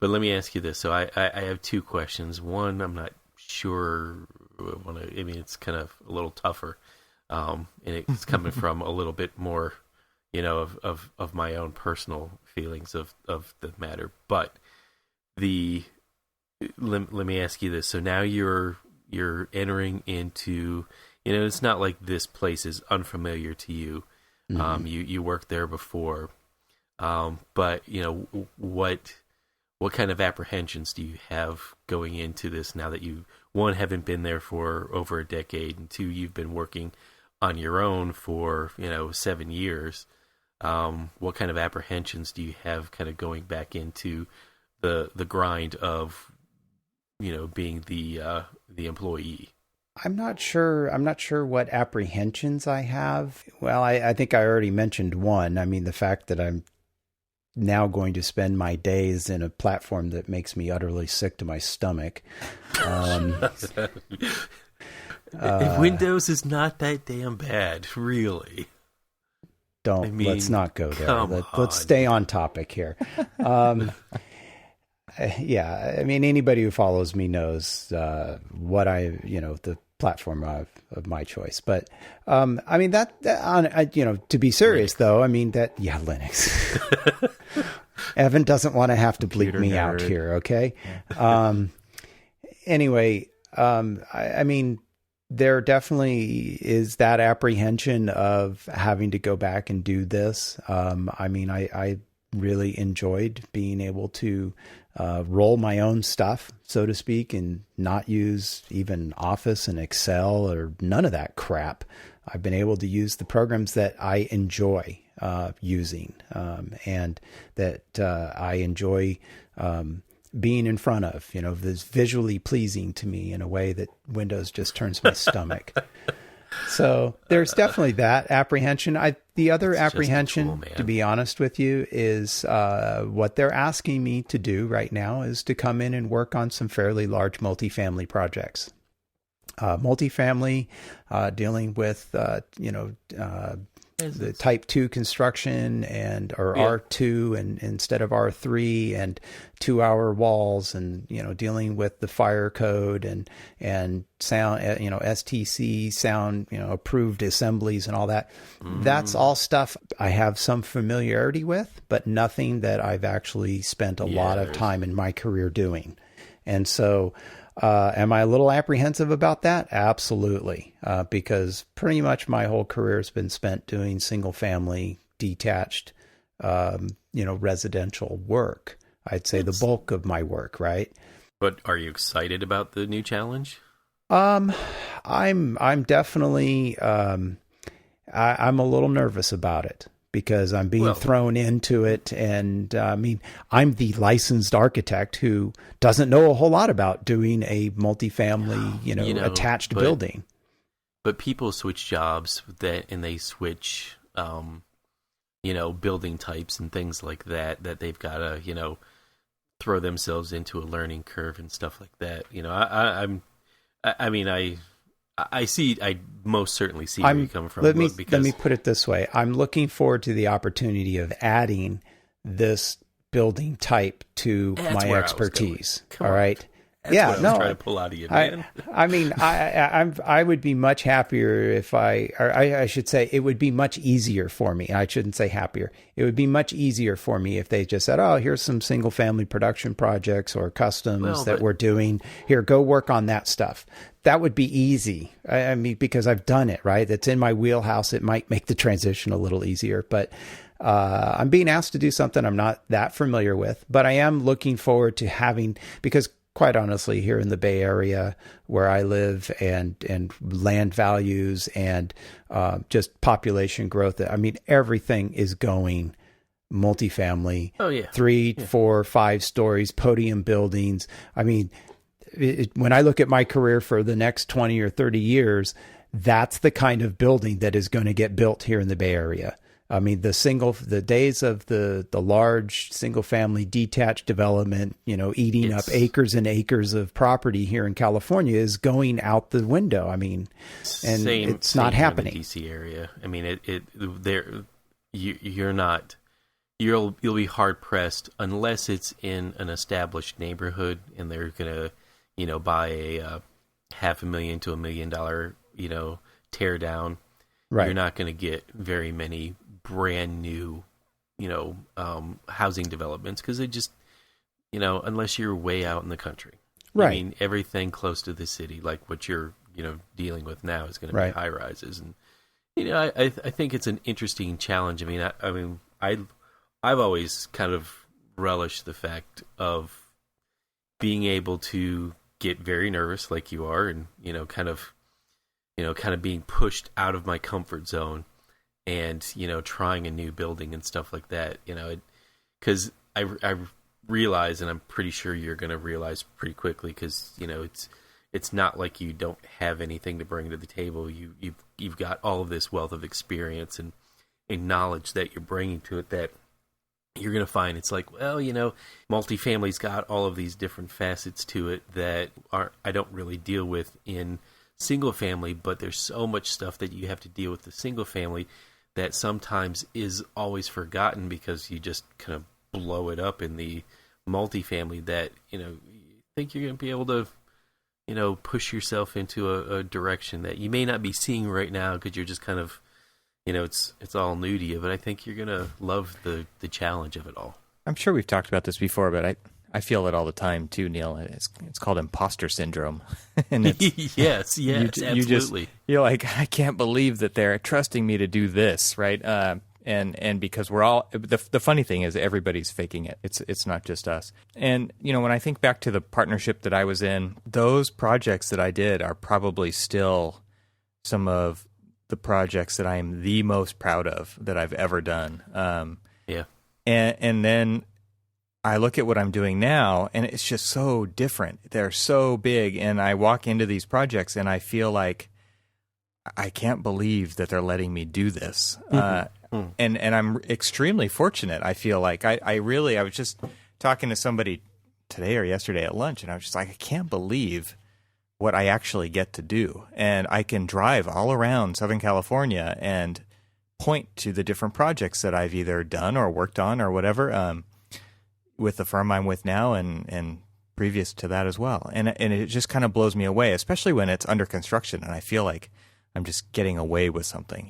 But let me ask you this. So I have two questions. One, I'm not sure I mean, it's kind of a little tougher, and it's coming from a little bit more, of my own personal feelings of the matter. But let me ask you this: so now you're entering into, it's not like this place is unfamiliar to you. Mm-hmm. You worked there before, but what kind of apprehensions do you have going into this now that you, one, haven't been there for over a decade, and two, you've been working on your own for 7 years? What kind of apprehensions do you have kind of going back into the grind of being the employee? I'm not sure what apprehensions I have. Well, I think I already mentioned one. I mean, the fact that I'm now going to spend my days in a platform that makes me utterly sick to my stomach. Windows is not that damn bad, really. Let's not go there. Let's stay on topic here. Yeah, I mean, anybody who follows me knows the platform of my choice. But I mean to be serious Linux. Though, I mean Linux. Evan doesn't want to have to bleep me out here, okay? Yeah. Anyway, I mean, there definitely is that apprehension of having to go back and do this. I mean, I really enjoyed being able to roll my own stuff, so to speak, and not use even Office and Excel or none of that crap. I've been able to use the programs that I enjoy using and that I enjoy being in front of, that's visually pleasing to me in a way that Windows just turns my stomach. So there's definitely that apprehension. The other apprehension, to be honest with you, is what they're asking me to do right now is to come in and work on some fairly large multifamily projects. Multifamily, dealing with, the type 2 construction or R2 and instead of R3 and 2-hour walls and, dealing with the fire code and sound, STC sound, approved assemblies and all that. Mm. That's all stuff I have some familiarity with, but nothing that I've actually spent a lot of time in my career doing. And so, am I a little apprehensive about that? Absolutely. Because pretty much my whole career has been spent doing single family, detached, residential work. I'd say the bulk of my work, right? But are you excited about the new challenge? I'm definitely, I'm a little nervous about it. Because I'm being thrown into it. And I mean, I'm the licensed architect who doesn't know a whole lot about doing a multifamily, attached building. But people switch jobs and they switch, building types and things like that they've got to, throw themselves into a learning curve and stuff like that. I most certainly see where you come from. Let me put it this way. I'm looking forward to the opportunity of adding this building type to my expertise. All right. That's what I was trying to pull out of you, man. I mean, I would be much happier if I should say it would be much easier for me. I shouldn't say happier. It would be much easier for me if they just said, oh, here's some single family production projects or customs we're doing. Here, go work on that stuff. That would be easy. I mean, because I've done it, right? It's in my wheelhouse. It might make the transition a little easier, but I'm being asked to do something I'm not that familiar with, but I am looking forward to having, because quite honestly, here in the Bay Area where I live and land values and just population growth, I mean, everything is going multifamily. Oh, yeah. 3, 4, 5 stories, podium buildings. I mean, when I look at my career for the next 20 or 30 years, that's the kind of building that is going to get built here in the Bay Area. I mean, the days of the large single family detached development, eating up acres and acres of property here in California is going out the window. I mean, and it's not happening. In the DC area. I mean, you'll be hard pressed unless it's in an established neighborhood and they're gonna, buy $500,000 to $1 million, tear down. Right. You're not going to get very many brand new, housing developments, because they just, unless you're way out in the country. Right. I mean, everything close to the city, like what you're, dealing with now, is going to be high rises. And, I think it's an interesting challenge. I've always kind of relished the fact of being able to get very nervous like you are, and, kind of being pushed out of my comfort zone, and, trying a new building and stuff like that, because I realize, and I'm pretty sure you're going to realize pretty quickly, because, it's not like you don't have anything to bring to the table. You've got all of this wealth of experience and knowledge that you're bringing to it, that you're going to find it's like, well, multifamily's got all of these different facets to it that I don't really deal with in single family, but there's so much stuff that you have to deal with the single family that sometimes is always forgotten, because you just kind of blow it up in the multifamily, that, you think you're going to be able to, push yourself into a direction that you may not be seeing right now, because you're just kind of, it's all new to you. But I think you're going to love the challenge of it all. I'm sure we've talked about this before, but I feel it all the time too, Neil. It's called imposter syndrome. And it's, yes, absolutely. You're like, I can't believe that they're trusting me to do this, right? And because we're all, the funny thing is everybody's faking it. It's not just us. And, when I think back to the partnership that I was in, those projects that I did are probably still some of the projects that I am the most proud of that I've ever done. Yeah. And then I look at what I'm doing now, and it's just so different. They're so big, and I walk into these projects and I feel like I can't believe that they're letting me do this. And I'm extremely fortunate. I feel like I was just talking to somebody today or yesterday at lunch, and I was just like, I can't believe what I actually get to do. And I can drive all around Southern California and point to the different projects that I've either done or worked on or whatever, with the firm I'm with now and previous to that as well. And it just kind of blows me away, especially when it's under construction and I feel like I'm just getting away with something.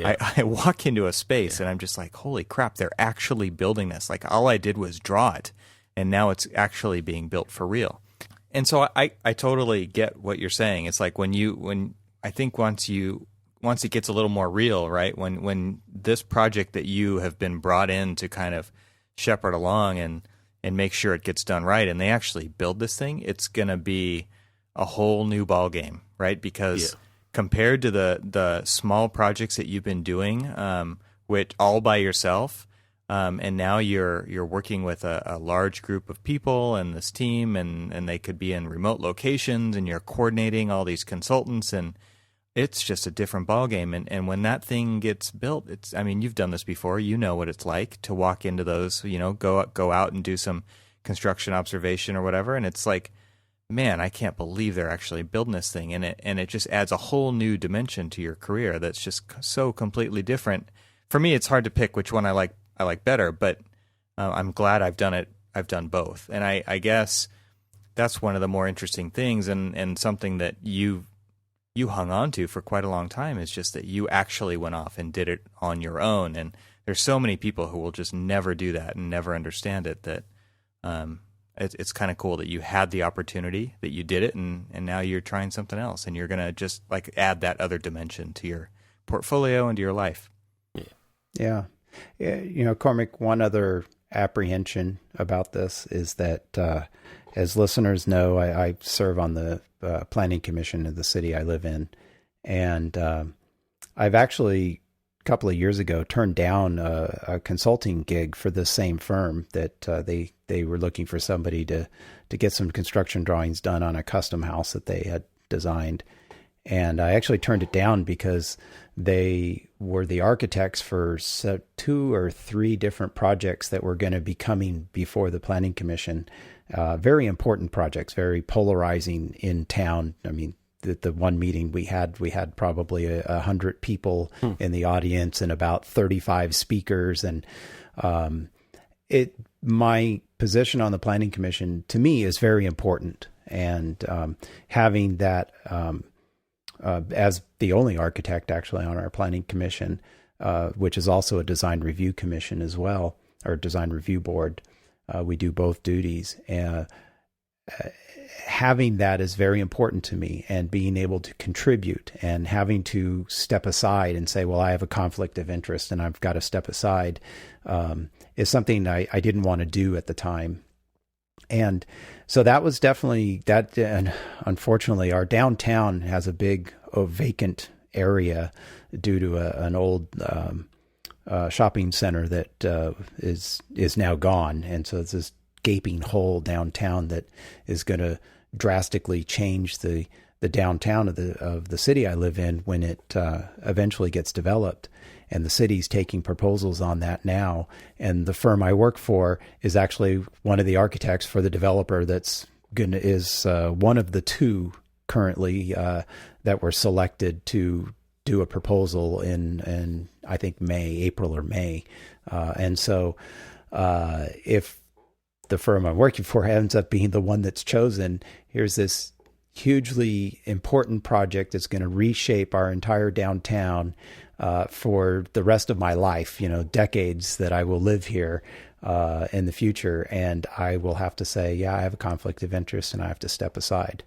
I walk into a space and I'm just like, holy crap, they're actually building this. Like, all I did was draw it, and now it's actually being built for real. And so I totally get what you're saying. It's like when I think once it gets a little more real, right? When this project that you have been brought in to kind of shepherd along and make sure it gets done right, and they actually build this thing, it's going to be a whole new ball game, right? Because compared to the small projects that you've been doing, which all by yourself, and now you're working with a large group of people and this team, and they could be in remote locations, and you're coordinating all these consultants, and it's just a different ballgame. And when that thing gets built, you've done this before, you know what it's like to walk into those, go out and do some construction observation or whatever, and it's like, man, I can't believe they're actually building this thing, and it just adds a whole new dimension to your career that's just so completely different. For me, it's hard to pick which one I like better, but I'm glad I've done it. I've done both, and I guess that's one of the more interesting things, and something that you hung on to for quite a long time is just that you actually went off and did it on your own. And there's so many people who will just never do that and never understand it, that it's kind of cool that you had the opportunity, that you did it, and now you're trying something else, and you're going to just like add that other dimension to your portfolio and to your life. Yeah. Cormac, one other apprehension about this is that, as listeners know, I serve on the planning commission of the city I live in. And I've actually, a couple of years ago, turned down a consulting gig for the same firm that they were looking for somebody to get some construction drawings done on a custom house that they had designed. And I actually turned it down because they were the architects for 2 or 3 different projects that were going to be coming before the planning commission. Very important projects, very polarizing in town. I mean, the one meeting we had probably 100 people in the audience and about 35 speakers. And my position on the planning commission, to me, is very important. And having that as the only architect actually on our planning commission, which is also a design review commission as well, or design review board. We do both duties. Having that is very important to me, and being able to contribute and having to step aside and say, well, I have a conflict of interest and I've got to step aside, is something I didn't want to do at the time. And so that was definitely that. And unfortunately, our downtown has a big vacant area due to an old shopping center that is now gone. And so it's this gaping hole downtown that is going to drastically change the downtown of the city I live in when it eventually gets developed. And the city's taking proposals on that now. And the firm I work for is actually one of the architects for the developer is one of the two currently that were selected to do a proposal in I think April or May. And so if the firm I'm working for ends up being the one that's chosen, here's this hugely important project that's going to reshape our entire downtown for the rest of my life, decades that I will live here in the future. And I will have to say, yeah, I have a conflict of interest and I have to step aside.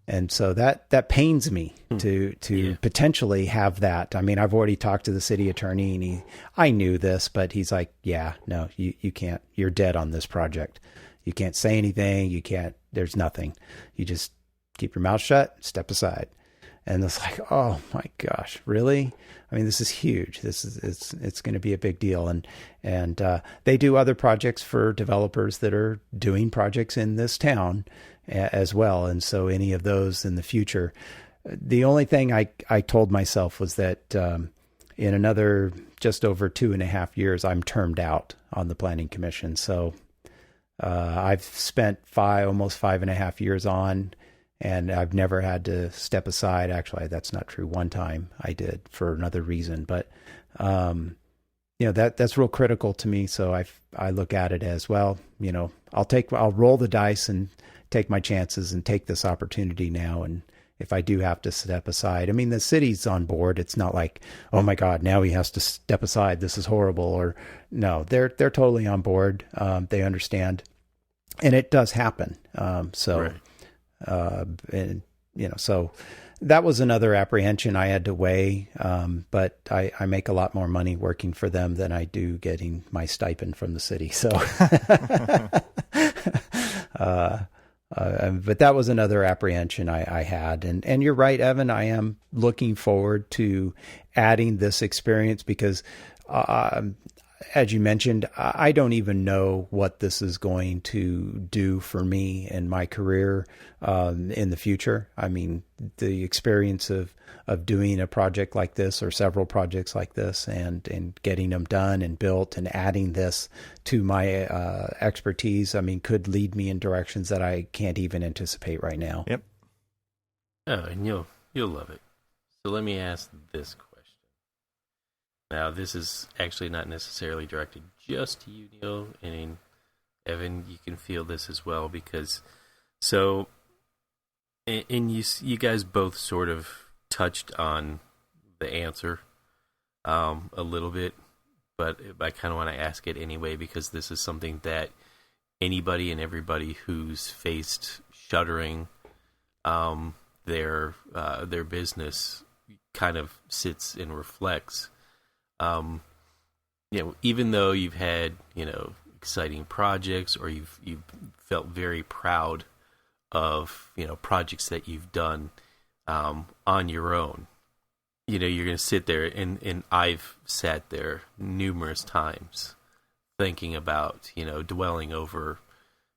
And so that pains me to potentially have that. I mean, I've already talked to the city attorney, and I knew this, but he's like, yeah, no, you can't, you're dead on this project. You can't say anything. You can't, there's nothing. You just keep your mouth shut, step aside. And it's like, oh my gosh, really? I mean, this is huge. It's going to be a big deal. And they do other projects for developers that are doing projects in this town as well. And so any of those in the future, the only thing I told myself was that in another just over 2.5 years, I'm termed out on the Planning Commission. So I've spent almost 5.5 years on, and I've never had to step aside. Actually, that's not true. One time I did for another reason, but that's real critical to me. So I look at it as, well, I'll roll the dice and take my chances and take this opportunity now. And if I do have to step aside, I mean, the city's on board. It's not like, oh my God, now he has to step aside, this is horrible. Or no, they're totally on board. They understand, and it does happen. Right. So that was another apprehension I had to weigh. But I make a lot more money working for them than I do getting my stipend from the city. So, but that was another apprehension I had. And you're right, Evan, I am looking forward to adding this experience because, as you mentioned, I don't even know what this is going to do for me in my career in the future. I mean, the experience of doing a project like this or several projects like this and getting them done and built and adding this to my expertise, I mean, could lead me in directions that I can't even anticipate right now. Yep. Oh, and you'll love it. So let me ask this question. Now, this is actually not necessarily directed just to you, Neil, and Evan, you can feel this as well, because you guys both sort of touched on the answer a little bit, but I kind of want to ask it anyway, because this is something that anybody and everybody who's faced shuttering their business kind of sits and reflects. Even though you've had, exciting projects, or you've felt very proud of, projects that you've done on your own, you're going to sit there, and I've sat there numerous times thinking about, dwelling over,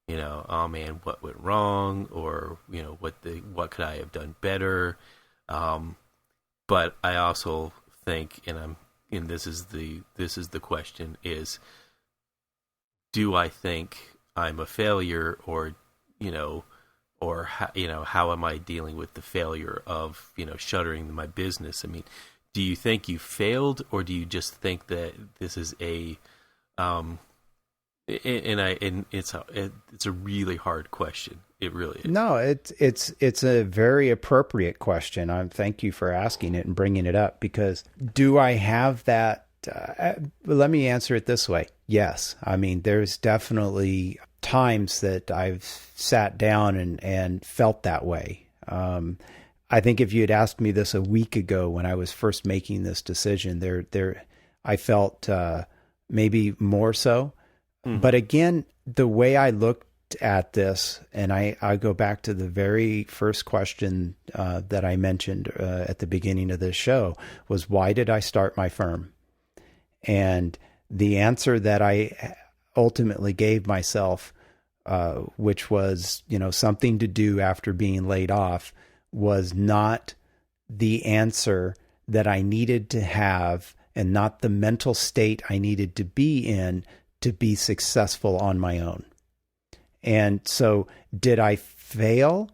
oh man, what went wrong, or, what could I have done better? But I also think, and this is the question, is, do I think I'm a failure, or how am I dealing with the failure of, shuttering my business? I mean, do you think you failed, or do you just think that this is it's a really hard question. It really is. No, it's a very appropriate question. Thank you for asking it and bringing it up, because do I have that? Let me answer it this way. Yes. I mean, there's definitely times that I've sat down and felt that way. I think if you had asked me this a week ago when I was first making this decision, I felt maybe more so. Mm-hmm. But again, the way I looked at this, and I go back to the very first question that I mentioned at the beginning of this show, was why did I start my firm? And the answer that I ultimately gave myself, which was, something to do after being laid off, was not the answer that I needed to have and not the mental state I needed to be in to be successful on my own. And so did I fail?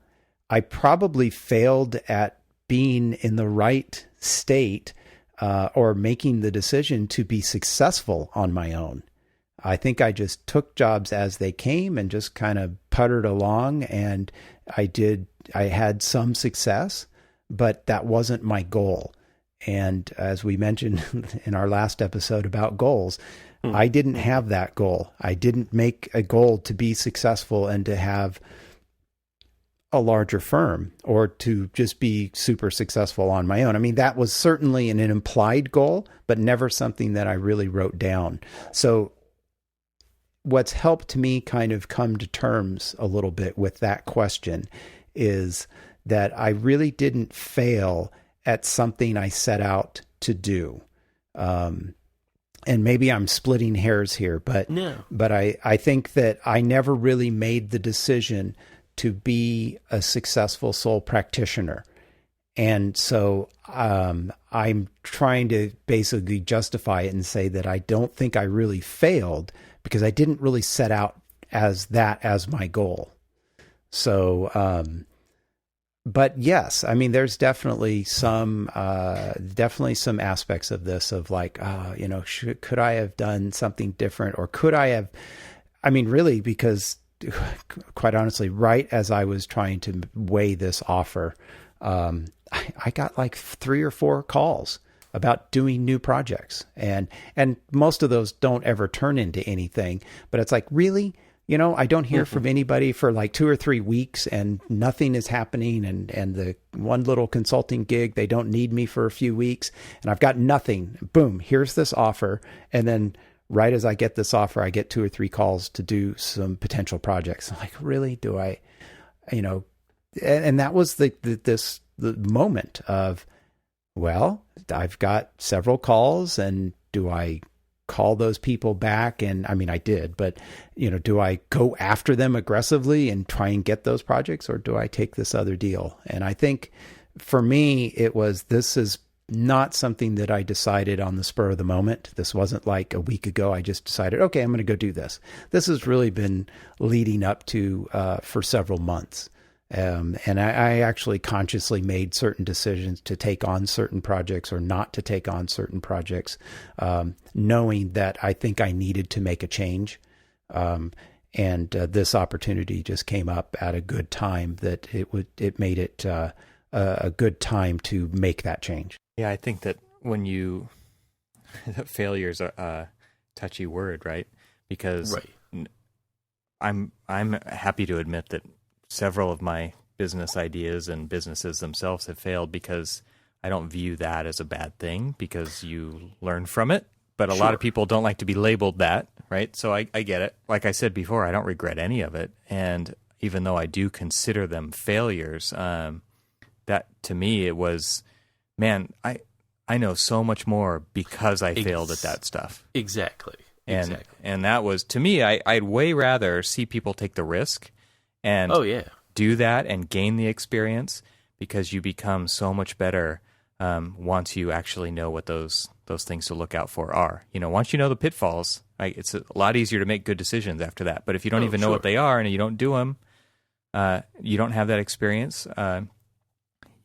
I probably failed at being in the right state or making the decision to be successful on my own. I think I just took jobs as they came and just kind of puttered along, and I had some success, but that wasn't my goal. And as we mentioned in our last episode about goals, I didn't have that goal. I didn't make a goal to be successful and to have a larger firm or to just be super successful on my own. I mean, that was certainly an implied goal, but never something that I really wrote down. So what's helped me kind of come to terms a little bit with that question is that I really didn't fail at something I set out to do. And maybe I'm splitting hairs here, but I think that I never really made the decision to be a successful sole practitioner. And so I'm trying to basically justify it and say that I don't think I really failed because I didn't really set out as my goal. So, but yes, I mean, there's definitely some aspects of this of like, could I have done something different, or could I have, I mean, really, because quite honestly, right as I was trying to weigh this offer, I got like 3 or 4 calls about doing new projects, and most of those don't ever turn into anything, but it's like, really? I don't hear from anybody for like 2 or 3 weeks and nothing is happening. And the one little consulting gig, they don't need me for a few weeks and I've got nothing. Boom, here's this offer. And then right as I get this offer, I get 2 or 3 calls to do some potential projects. I'm like, really? Do I, and that was the moment of, well, I've got several calls, and do I call those people back? And I mean, I did, but do I go after them aggressively and try and get those projects, or do I take this other deal? And I think for me, this is not something that I decided on the spur of the moment. This wasn't like a week ago. I just decided, okay, I'm going to go do this. This has really been leading up to, for several months. And I actually consciously made certain decisions to take on certain projects or not to take on certain projects, knowing that I think I needed to make a change. And this opportunity just came up at a good time that it made it a good time to make that change. Yeah, I think that failure is a touchy word, right? Because I'm happy to admit that several of my business ideas and businesses themselves have failed because I don't view that as a bad thing, because you learn from it. But a lot of people don't like to be labeled that, right? So I get it. Like I said before, I don't regret any of it. And even though I do consider them failures, that to me, it was, man, I know so much more because I failed at that stuff. Exactly. And that was, to me, I'd way rather see people take the risk and do that and gain the experience, because you become so much better once you actually know what those things to look out for are. Once you know the pitfalls, it's a lot easier to make good decisions after that. But if you don't even know what they are and you don't do them, you don't have that experience. I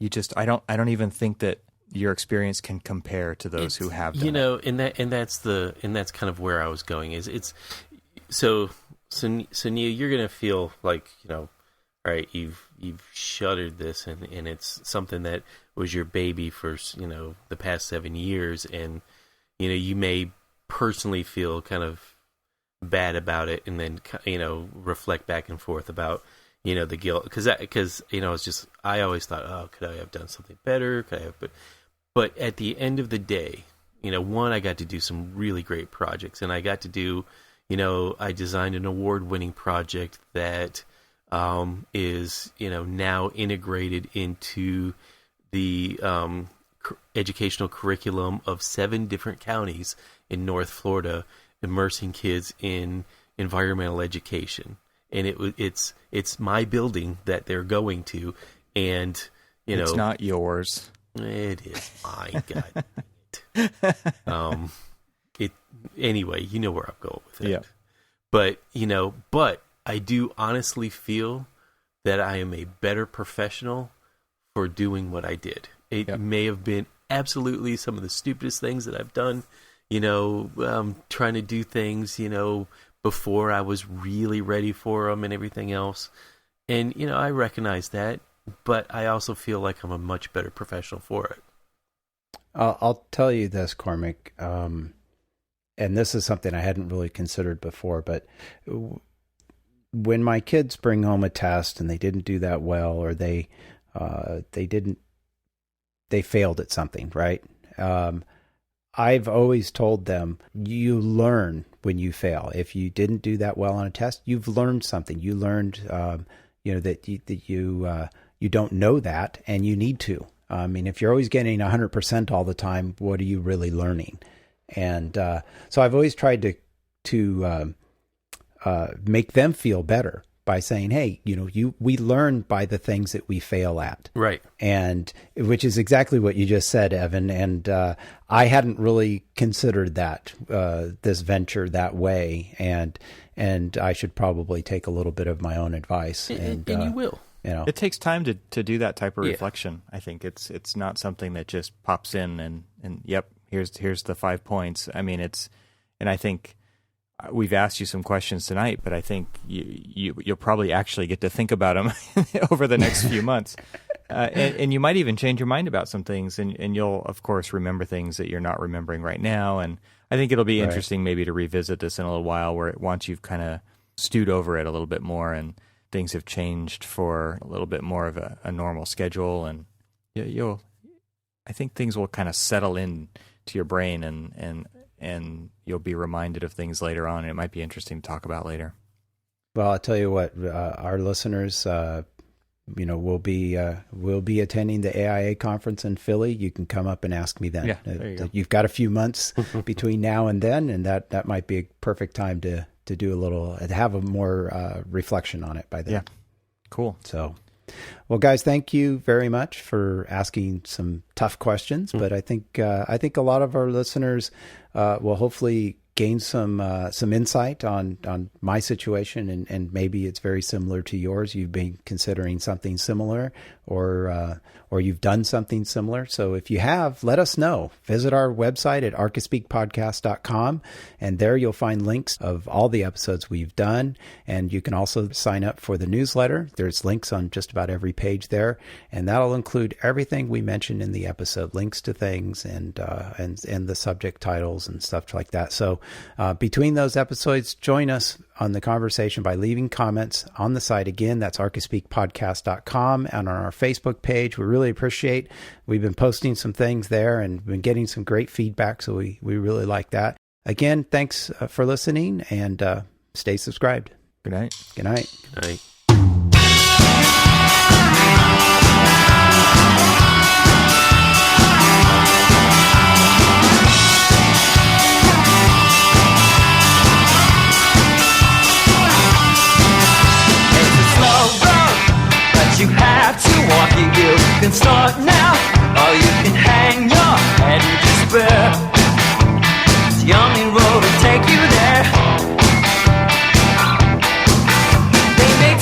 don't even think that your experience can compare to those who have done it. And that's kind of where I was going. So Neil, you're gonna feel like right? You've shuttered this, and it's something that was your baby for, the past 7 years, and you may personally feel kind of bad about it, and then reflect back and forth about the guilt, because it's just, I always thought, oh, could I have done something better? But at the end of the day, one, I got to do some really great projects, and I got to do, I designed an award-winning project that is now integrated into the educational curriculum of 7 different counties in North Florida, immersing kids in environmental education. And it's my building that they're going to, and it's not yours. It is mine. God. Anyway, you know where I'm going with it. Yeah. But I do honestly feel that I am a better professional for doing what I did. It may have been absolutely some of the stupidest things that I've done, trying to do things, before I was really ready for them and everything else. And, I recognize that, but I also feel like I'm a much better professional for it. I'll tell you this, Cormac, and this is something I hadn't really considered before, but when my kids bring home a test and they didn't do that well, or they failed at something, right? I've always told them, you learn when you fail. If you didn't do that well on a test, you've learned something. You learned, that you don't know that, and you need to. I mean, if you're always getting 100% all the time, what are you really learning? And so I've always tried to make them feel better by saying, hey, we learn by the things that we fail at. Right. And which is exactly what you just said, Evan. And I hadn't really considered that, this venture that way. And I should probably take a little bit of my own advice. And you will. It takes time to do that type of reflection. I think it's not something that just pops in and yep, here's the 5 points. I mean, and I think we've asked you some questions tonight, but I think you'll probably actually get to think about them over the next few months. And you might even change your mind about some things, and you'll, of course, remember things that you're not remembering right now. And I think it'll be interesting maybe to revisit this in a little while, once you've kind of stewed over it a little bit more and things have changed for a little bit more of a normal schedule. And I think things will kind of settle in to your brain, and you'll be reminded of things later on, and it might be interesting to talk about later. Well, I'll tell you what, our listeners, we'll be attending the AIA conference in Philly. You can come up and ask me then. Yeah, there you go. You've got a few months between now and then, and that might be a perfect time to do have a more reflection on it by then. Yeah, cool. So, well, guys, thank you very much for asking some tough questions. But I think a lot of our listeners will hopefully gain some insight on my situation, and maybe it's very similar to yours. You've been considering something similar, or you've done something similar. So if you have, let us know. Visit our website at archispeakpodcast.com, and there you'll find links of all the episodes we've done. And you can also sign up for the newsletter. There's links on just about every page there, and that'll include everything we mentioned in the episode, links to things and the subject titles and stuff like that. So between those episodes, join us on the conversation by leaving comments on the site. Again, that's archispeakpodcast.com, and on our Facebook page. We really appreciate. We've been posting some things there and been getting some great feedback, so we really like that. Again, thanks for listening, and stay subscribed. Good night. Good night. Good night. You have to walk it, you can start now, or you can hang your head in despair. It's the only road to take you there. They may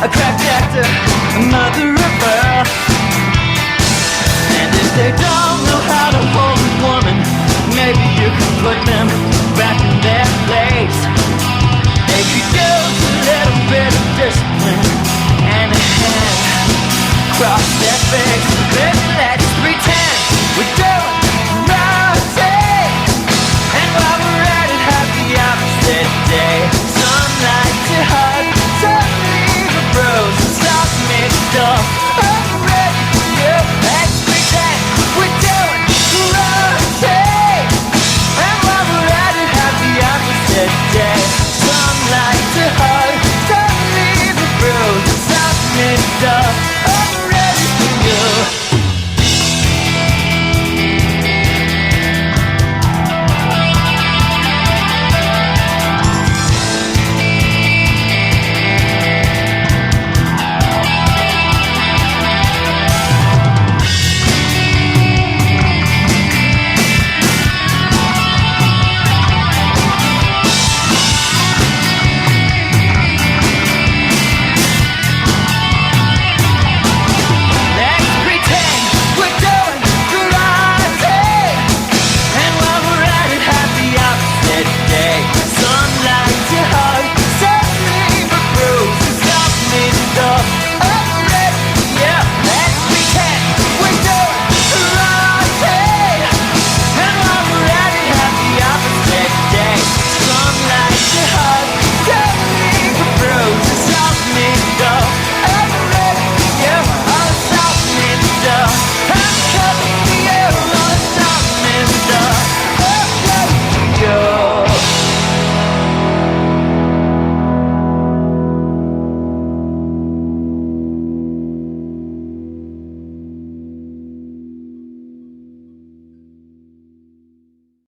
a crack actor, a mother of pearl. And if they don't